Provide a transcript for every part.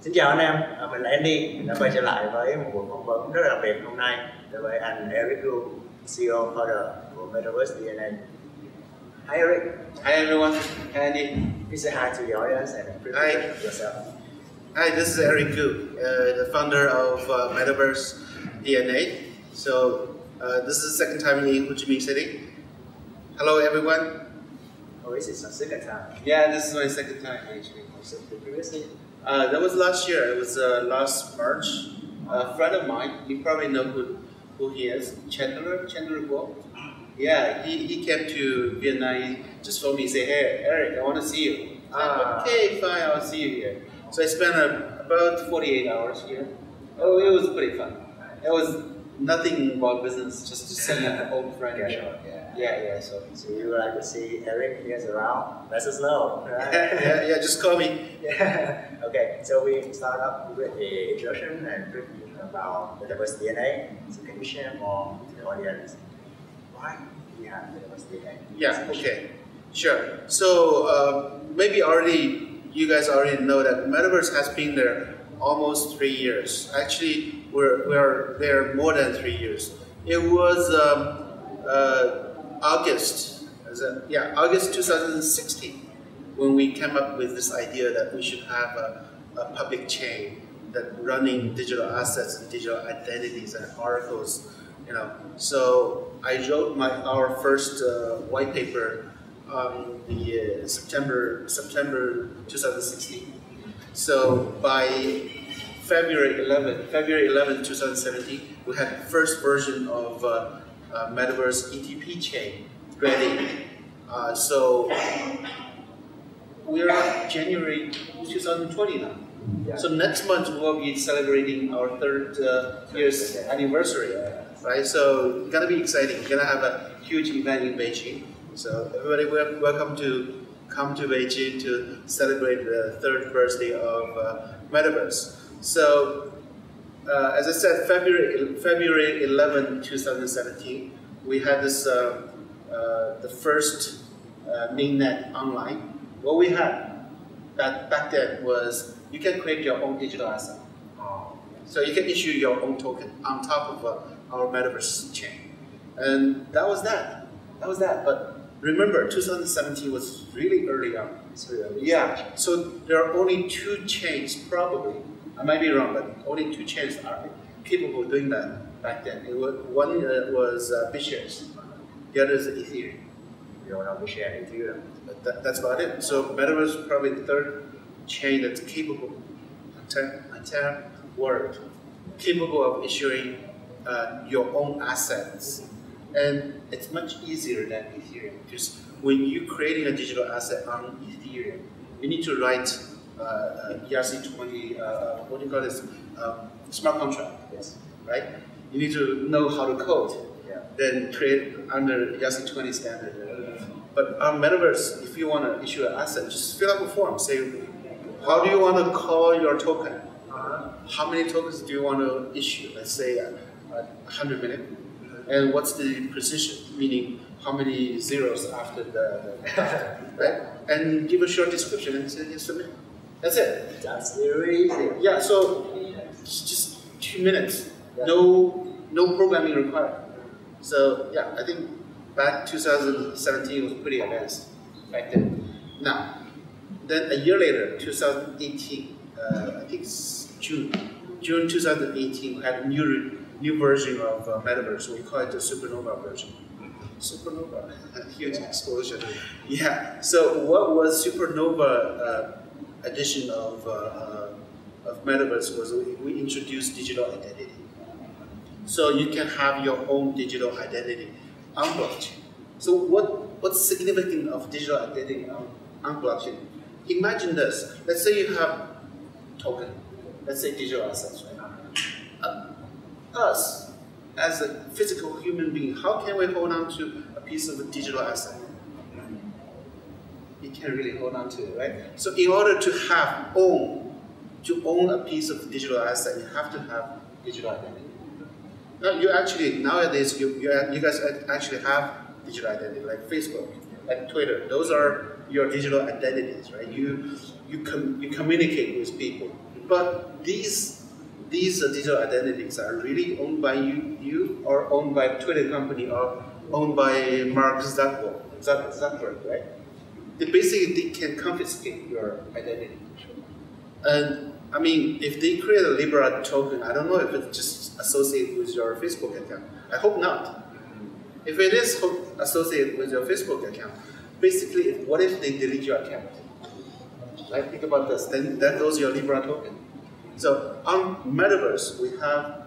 Xin chào anh em, mình là Andy, mình đã quay trở lại với một buổi phỏng vấn rất là đặc biệt hôm nay đối với anh Eric Gu, CEO founder của Metaverse DNA. Hi Eric. Hi everyone. Hi Andy. Please say hi to the audience and introduce yourself. Hi, this is Eric Gu, the founder of Metaverse DNA. So this is the second time in Ho Chi Minh City. Hello everyone. Oh, this is your second time. Yeah, this is my second time actually. So previously? That was last year. It was last March. A friend of mine, you probably know who he is, Chandler Guo. Yeah, he came to Vietnam. He just phoned me and said, "Hey Eric, I want to see you." Okay, fine, I'll see you here. So I spent about 48 hours here. Oh, it was pretty fun. It was nothing about business, just to see an old friend. Yeah. So you would like to see Eric here around? Let us know. Right? yeah. Just call me. Yeah. Okay. So we start up with the introduction and brief about Metaverse DNA. So can you share more to the audience? Why we have Metaverse DNA? Yeah. Okay. Sure. So maybe you guys already know that Metaverse has been there almost 3 years. Actually, we're there more than 3 years. It was August 2016 when we came up with this idea that we should have a public chain that running digital assets and digital identities and articles. So I wrote our first white paper on the September 2016. So by February 11, 2017, we had the first version of Metaverse ETP chain ready. So we're January 2020 now. Yeah. So next month we'll be celebrating our third year's anniversary, right? So it's gonna be exciting. We're gonna have a huge event in Beijing. So everybody, welcome to come to Beijing to celebrate the third birthday of Metaverse. So as I said, February 11, 2017, we had this the first mainnet online. What we had back then was you can create your own digital asset. So you can issue your own token on top of our Metaverse chain, and that was that. But remember, 2017 was really early on. Yeah. So there are only 2 chains, probably. I might be wrong, but only 2 chains are capable of doing that back then. One was BitShares, the other is Ethereum. You don't know BitShares, Ethereum. That's about it. So Metaverse is probably the third chain that's capable, entire world, capable of issuing your own assets. And it's much easier than Ethereum, because when you're creating a digital asset on Ethereum, you need to write ERC20, what do you call this? Smart contract. Yes. Right? You need to know how to code, then create under ERC20 standard. But on Metaverse, if you want to issue an asset, just fill out a form. Say, how do you want to call your token? How many tokens do you want to issue? Let's say 100 million. And what's the precision? Meaning, how many zeros after the right? And give a short description and say submit. That's it. That's very easy. Yeah. So just 2 minutes. No programming required. So yeah, I think back 2017 was pretty advanced back then. Now, then a year later, 2018, I think it's June 2018, we had a new version of Metaverse. We call it the Supernova version. Supernova, a huge explosion. Yeah. So what was Supernova edition of Metaverse was we introduced digital identity. So you can have your own digital identity on blockchain. So what's significant of digital identity on blockchain? Imagine this. Let's say you have token. Let's say digital assets, right? Us, as a physical human being, how can we hold on to a piece of a digital asset? You can't really hold on to it, right? So in order to own a piece of digital asset, you have to have digital identity. Now, nowadays, you guys actually have digital identity, like Facebook, like Twitter. Those are your digital identities, right? You communicate with people. But these digital identities are really owned by you or owned by a Twitter company or owned by Mark Zuckerberg, right? They can confiscate your identity. And I mean, if they create a Libra token, I don't know if it's just associated with your Facebook account. I hope not. If it is associated with your Facebook account, basically, what if they delete your account? Like, think about this, then that goes your Libra token. So on Metaverse, we have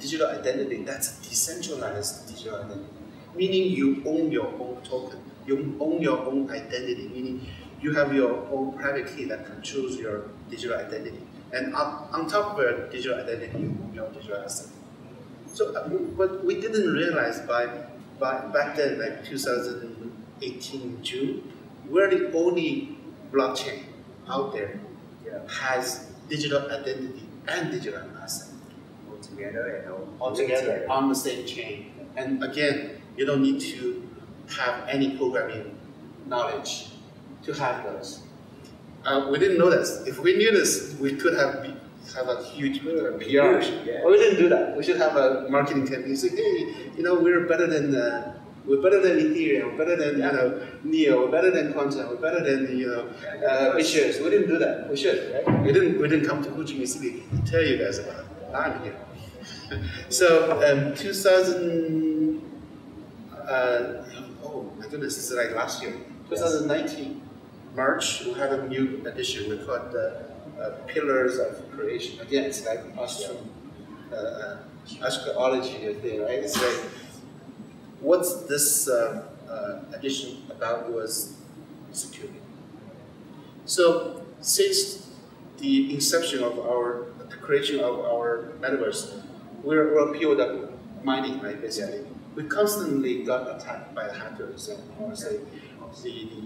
digital identity. That's a decentralized digital identity, meaning you own your own token. You own your own identity, meaning you have your own private key that controls your digital identity. And on top of your digital identity, you own your digital asset. So, but we didn't realize back then, like 2018 June, we're the only blockchain out there has digital identity and digital asset all together on the same chain. And again, you don't need to have any programming knowledge to have those. We didn't know this. If we knew this, we could have a huge PR. Yeah. But we didn't do that. We should have a marketing campaign. Say, hey, we're better than Ethereum, we're better than Neo, we're better than Quantum, we're better than BitShares. We didn't do that. We should, right? We didn't come to Ho Chi Minh City to tell you guys about it. I'm here. So 2000. Oh my goodness, this is like last year, 2019. March, we had a new edition. We call it the Pillars of Creation. Again, it's like archaeology thing, right? It's like, what's this edition about was security. So since the inception of the creation of our metaverse, we're POW, mining, right, basically. We constantly got attacked by hackers and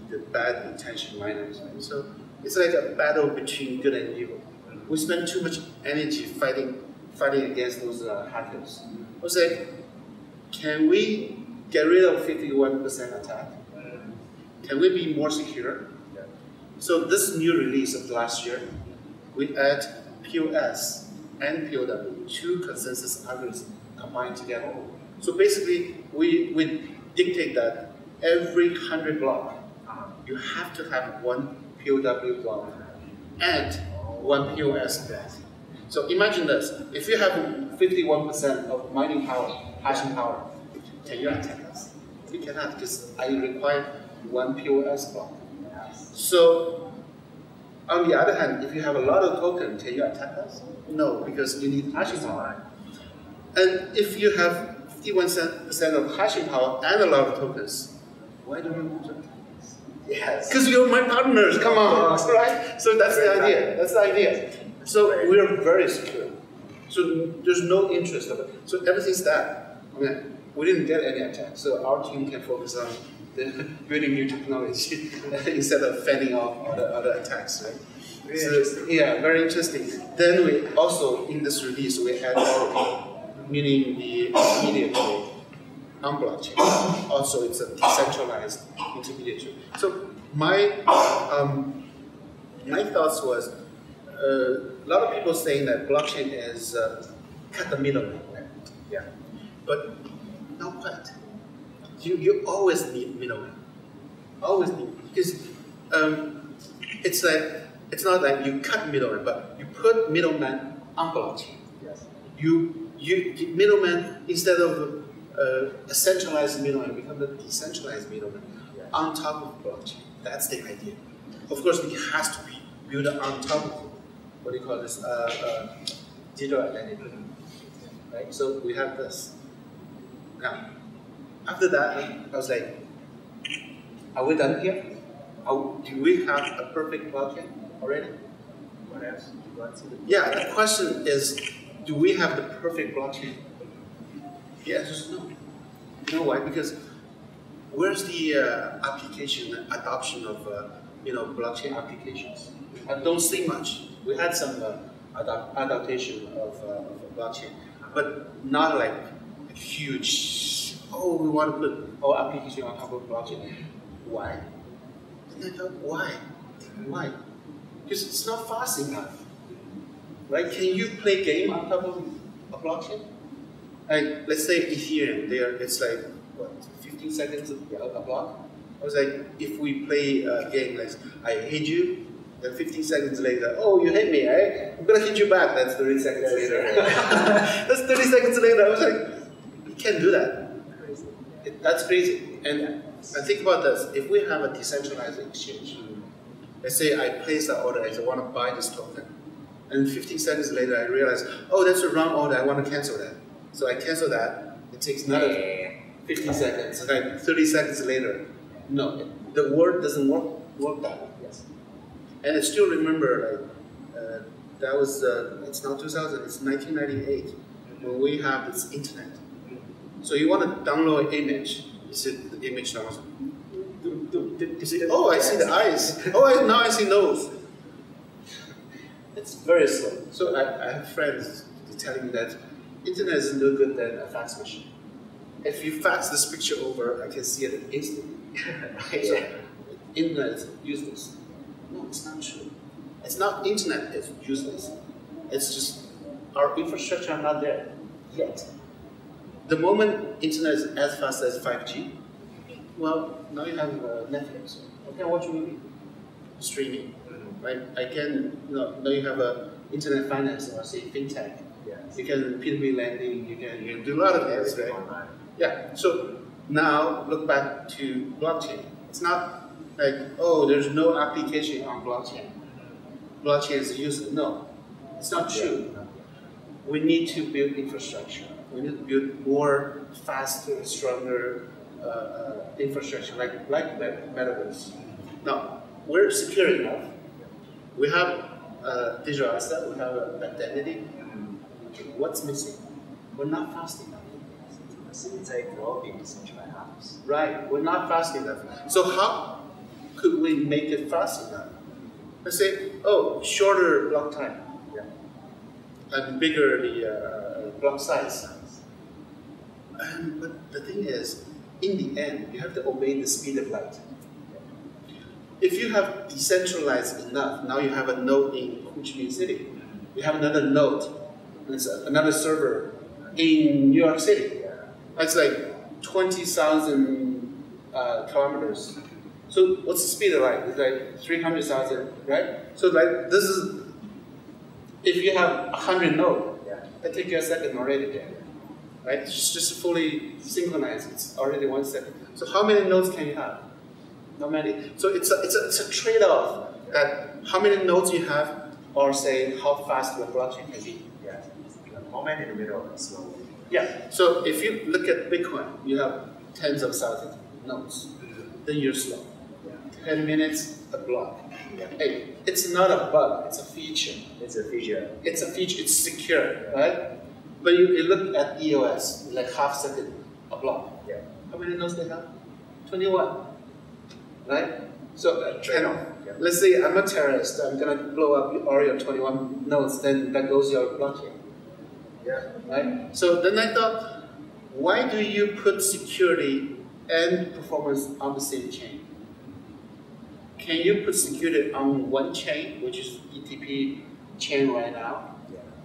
the bad intention miners. Right? So it's like a battle between good and evil. We spend too much energy fighting against those hackers. I was like, can we get rid of 51% attack? Can we be more secure? So this new release of last year, we add POS and POW, two consensus algorithms combined together. So basically, we dictate that every 100 block, you have to have one POW block and one POS block. So imagine this, if you have 51% of mining power, hashing power, can you attack us? You cannot, because I require one POS block. So on the other hand, if you have a lot of tokens, can you attack us? No, because you need hashing power. And if you have 51% of hashing power and a lot of tokens, why don't you want to attack us? Yes. Because you're my partners, come on, right? So that's the idea. That's the idea. So we are very secure. So there's no interest of it. So everything's that. We didn't get any attacks. So our team can focus on building new technology instead of fending off other attacks, right? So, yeah, very interesting. Then we also, in this release, we add Oracle, meaning the intermediate on blockchain. Also, it's a decentralized intermediate. So my thoughts was, a lot of people saying that blockchain is cut the middleman. Yeah. But not quite. You always need middlemen. Always need, because it's not like you cut middlemen, but you put middlemen on blockchain. Yes. You middlemen, instead of a centralized middleman, become the decentralized middleman on top of blockchain. That's the idea. Of course, it has to be built on top of, what do you call this, digital identity. Right? So we have this. Now, after that, I was like, are we done here? Do we have a perfect blockchain already? What else? Yeah, the question is, do we have the perfect blockchain? The answer is no. You know why? Because where's the application, adoption of blockchain applications? I don't see much. We had some adaptation of blockchain, but not like huge. Oh, we want to put our application on top of blockchain. Why? And I thought, why? Why? Because it's not fast enough. right? Can you play game on top of a blockchain? Like, let's say Ethereum, it's like, what, 15 seconds a block? I was like, if we play a game like, I hate you, then 15 seconds later, oh, you hate me, right? I'm gonna hit you back, that's 30 seconds later. That's 30 seconds later. I was like, you can't do that. That's crazy. And think about this, if we have a decentralized exchange, let's say I place the order, I want to buy this token, and 15 seconds later I realize, oh, that's a wrong order, I want to cancel that. So I cancel that, it takes another 15 seconds, and then 30 seconds later, no, the word doesn't work that way. Yes. And I still remember, like, that was, it's not 2000, it's 1998, when we have this internet. So you want to download an image, you see the image now, you see, oh, I see the eyes, oh, now I see nose. It's very slow. So I have friends telling me that internet is no good than a fax machine. If you fax this picture over, I can see it instantly. Right? So internet is useless. No, it's not true. It's not internet is useless. It's just our infrastructure are not there yet. The moment internet is as fast as 5G, well, now you have Netflix. I can watch a movie, streaming, right? I can, now you have internet finance, or say fintech. Yes. You can P2P lending, you can do a lot of things, right? Yeah, so now look back to blockchain. It's not like, oh, there's no application on blockchain. Blockchain is useless. No, it's not true. We need to build infrastructure. We need to build more, faster, stronger infrastructure, like Metaverse. Now, we're secure enough. We have digital asset, we have identity. What's missing? We're not fast enough. Facilitate growth in decentralized apps. Right, we're not fast enough. So how could we make it fast enough? Let's say, oh, shorter block time, and bigger the block size. But the thing is, in the end, you have to obey the speed of light. If you have decentralized enough, now you have a node in Ho Chi Minh City. You have another node, another server in New York City. It's like 20,000 kilometers. So what's the speed of light? It's like 300,000, right? So like this is, if you have 100 nodes, that takes you a second already there. Right? It's just fully synchronized. It's already 1 second. So how many nodes can you have? Not many. So it's a trade-off that how many nodes you have, or say how fast your blockchain can be. Yeah. The moment in the middle is slow. Yeah. So if you look at Bitcoin, you have tens of thousands of nodes. Then you're slow. 10 minutes a block. Hey, it's not a bug. It's a feature. It's a feature. It's a feature. It's secure, right? But you look at EOS, like half second a block. Yeah. How many nodes they have? 21. Right? So let's say I'm a terrorist, I'm gonna blow up all your 21 nodes, then that goes your blockchain. Yeah. Right? So then I thought, why do you put security and performance on the same chain? Can you put security on one chain, which is ETP chain right now,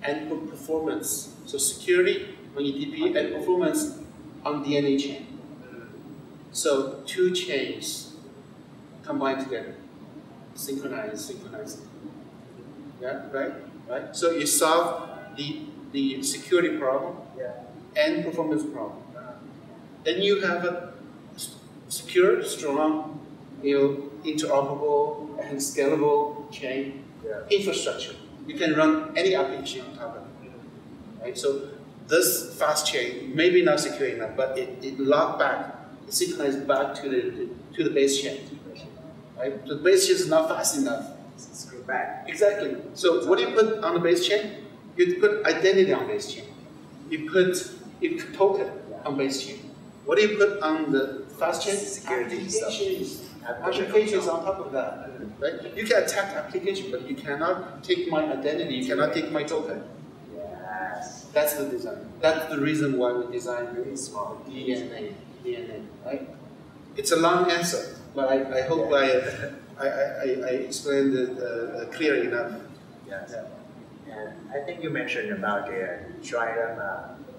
and put performance, so security on ETP and performance on DNA chain. So two chains combined together, synchronized. Yeah, right. So you solve the security problem and performance problem. Then you have a secure, strong, interoperable and scalable chain infrastructure. You can run any application on top of it. Right? So this fast chain may be not secure enough, but it locked back, it synchronized back to the base chain. Right? The base chain is not fast enough. Screw back. Exactly. So what do you put on the base chain? You put identity on base chain. You put token on base chain. What do you put on the fast chain? Security Applications on top of that. Right? You can attack application, but you cannot take my identity, you cannot take my token. Yes. That's the design. That's the reason why we designed really small DNA, right? It's a long answer, but I hope I explained it clear enough. Yes. Yeah. And I think you mentioned about the triumph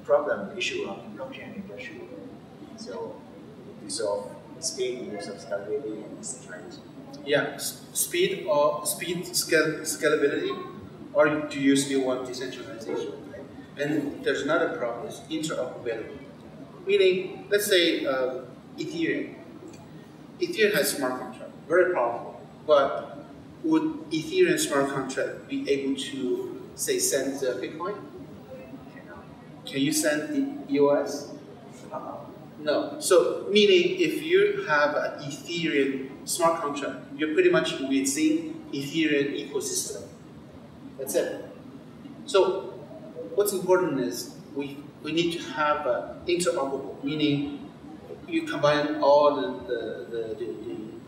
problem issue of blockchain industry. So to solve speed, use of scalability, and decentralization. Yeah, scalability, or do you still want decentralization? Right? And there's another problem, is interoperability. Meaning, let's say Ethereum. Ethereum has smart contract, very powerful. But would Ethereum smart contract be able to, say, send Bitcoin? Can you send the EOS? No. So, meaning if you have an Ethereum smart contract, you're pretty much within Ethereum ecosystem. That's it. So, what's important is we need to have interoperable, meaning you combine all the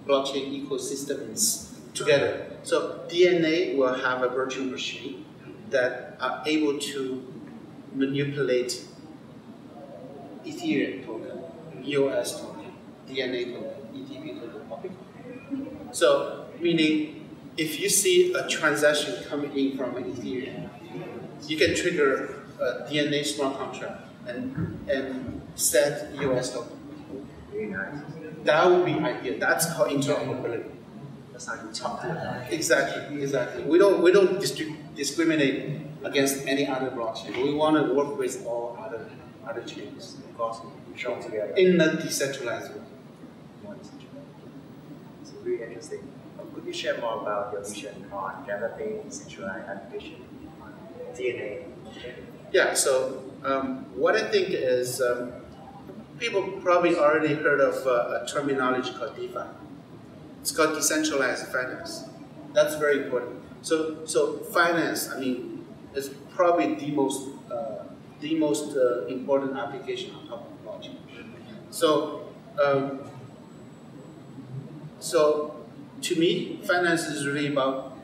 blockchain ecosystems together. So, DNA will have a virtual machine that are able to manipulate Ethereum token, EOS token, DNA token, ETP token, public. So, meaning if you see a transaction coming in from an Ethereum, you can trigger a DNA smart contract and set EOS token. Very nice. That would be ideal. That's how interoperability. That's how you talk to them. Exactly. We don't discriminate against any other blockchain. We want to work with all other chains. Of course, we show together. In a decentralized way. It's really interesting. Could you share more about your vision on developing decentralized application on DNA? Yeah, so what I think is people probably already heard of a terminology called DeFi. It's called decentralized finance. That's very important. So finance, I mean, is probably the most important application on top of blockchain. So to me, finance is really about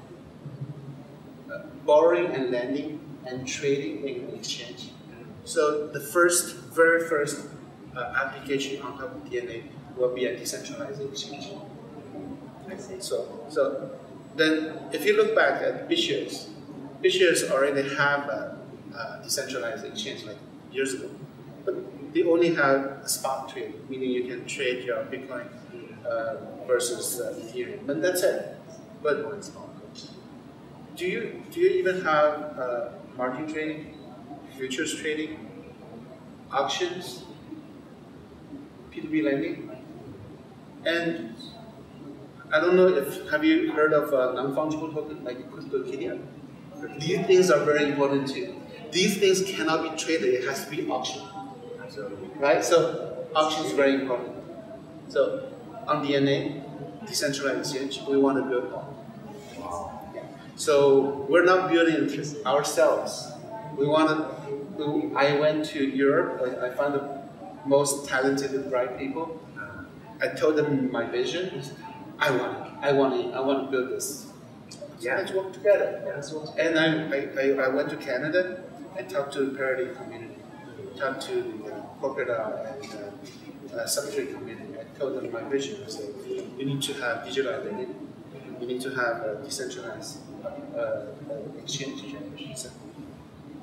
borrowing and lending and trading in exchange. So the very first application on top of DNA will be a decentralized exchange. I see. So then, if you look back at BitShares already have a decentralized exchange like years ago, but they only have a spot trade, meaning you can trade your Bitcoin versus Ethereum, and that's it. But do you even have margin trading, futures trading, auctions, P2P lending? And I don't know have you heard of non-fungible token like crypto? These things are very important too. These things cannot be traded, it has to be auctioned. Absolutely. Right? So auction is very important. So on DNA, decentralized exchange, we want to build one. So we're not building it ourselves. I went to Europe, I found the most talented and bright people. I told them my vision. I want to build this. Yeah. Let's work together. Yeah, let's work And I went to Canada. I talked to the parity community, talked to the corporate and subsidiary community. I told them my vision. I said, you need to have digital identity. You need to have a decentralized exchange. So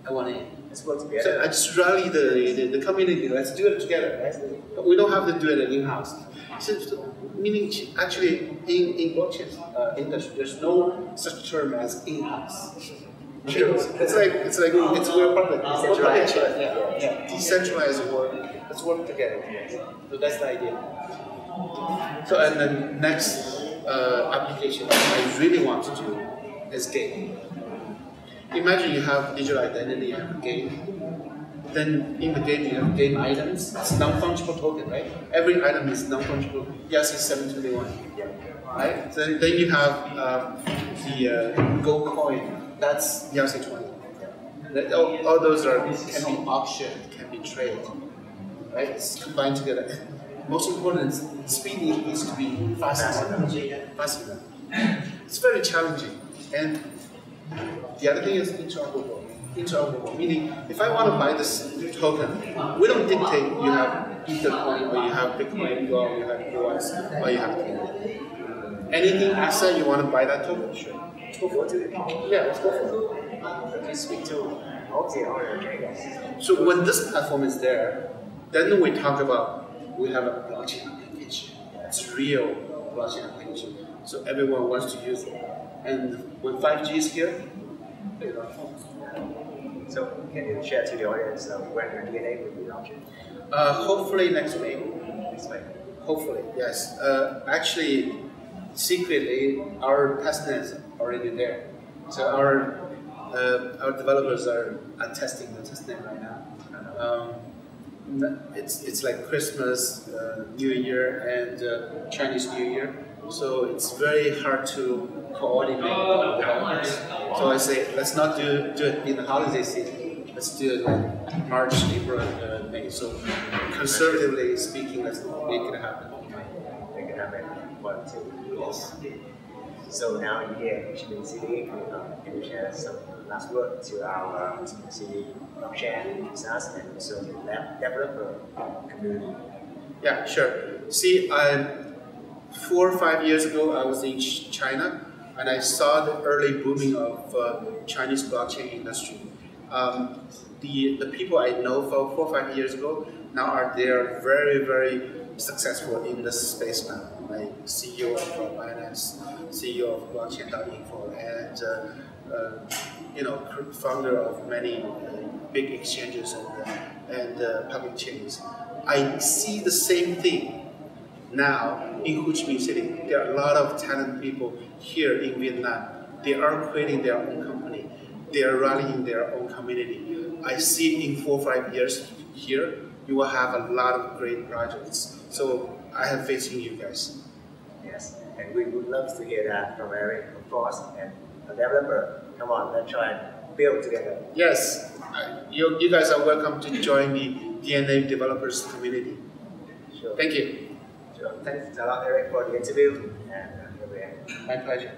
I want to. Let's work together. So I just rally the community. Let's do it together. Right? But we don't have to do it in house. So, meaning, actually, in blockchain industry, there's no such term as in-house. It's we're public. Decentralized. Yeah. Decentralized work. Let's work together. So that's the idea. So and the next application I really want to do is game. Imagine you have digital identity and game. Then in the game you have game items. It's non-fungible token, right? Every item is non-fungible. Yes, it's 721. Right? Then you have the gold coin. That's ERC20. All those can be auctioned, can be traded. Right? It's combined together. Most important is speed needs to be fast enough. It's very challenging. And the other thing is interoperable. Meaning, if I want to buy this token, we don't dictate you have Ethercoin or you have Bitcoin or you have EOS or you have DNA. Anything asset you want to buy that token, sure. Let's go for it. Yeah, let's go for it. you speak to all the other traders. So when this platform is there, then we talk about we have a blockchain application. It's real blockchain application. So everyone wants to use it. And when 5G is here, you know, So can you share to the audience when the DNA will be launched? hopefully next May. This way. Hopefully, yes. Actually, secretly, our testnet is already there. So our developers are testing the testnet right now. It's like Christmas, New Year, and Chinese New Year. So it's very hard to coordinate all the developers. So I say, let's not do it in the holiday season. Let's do it like March, April, and May. So conservatively speaking, let's make it happen. Make it happen. 1, 2, yes. So now you're here in Michigan City. Can you share some last word to our Michigan City blockchain users and also the developer community? Yeah, sure. See, 4 or 5 years ago, I was in China, and I saw the early booming of Chinese blockchain industry. The people I know from 4 or 5 years ago now are there very, very successful in this space now. Like CEO of Binance, CEO of Blockchain.info, and founder of many big exchanges and public chains. I see the same thing now in Ho Chi Minh City. There are a lot of talented people here in Vietnam. They are creating their own company. They are running their own community. I see in 4 or 5 years here, you will have a lot of great projects. So I have faith in you guys. Yes, and we would love to hear that from Eric, of course, and a developer. Come on, let's try and build together. Yes, you guys are welcome to join the DNA developers community. Sure. Thank you. Sure. Thanks a lot, Eric, for the interview. And My pleasure.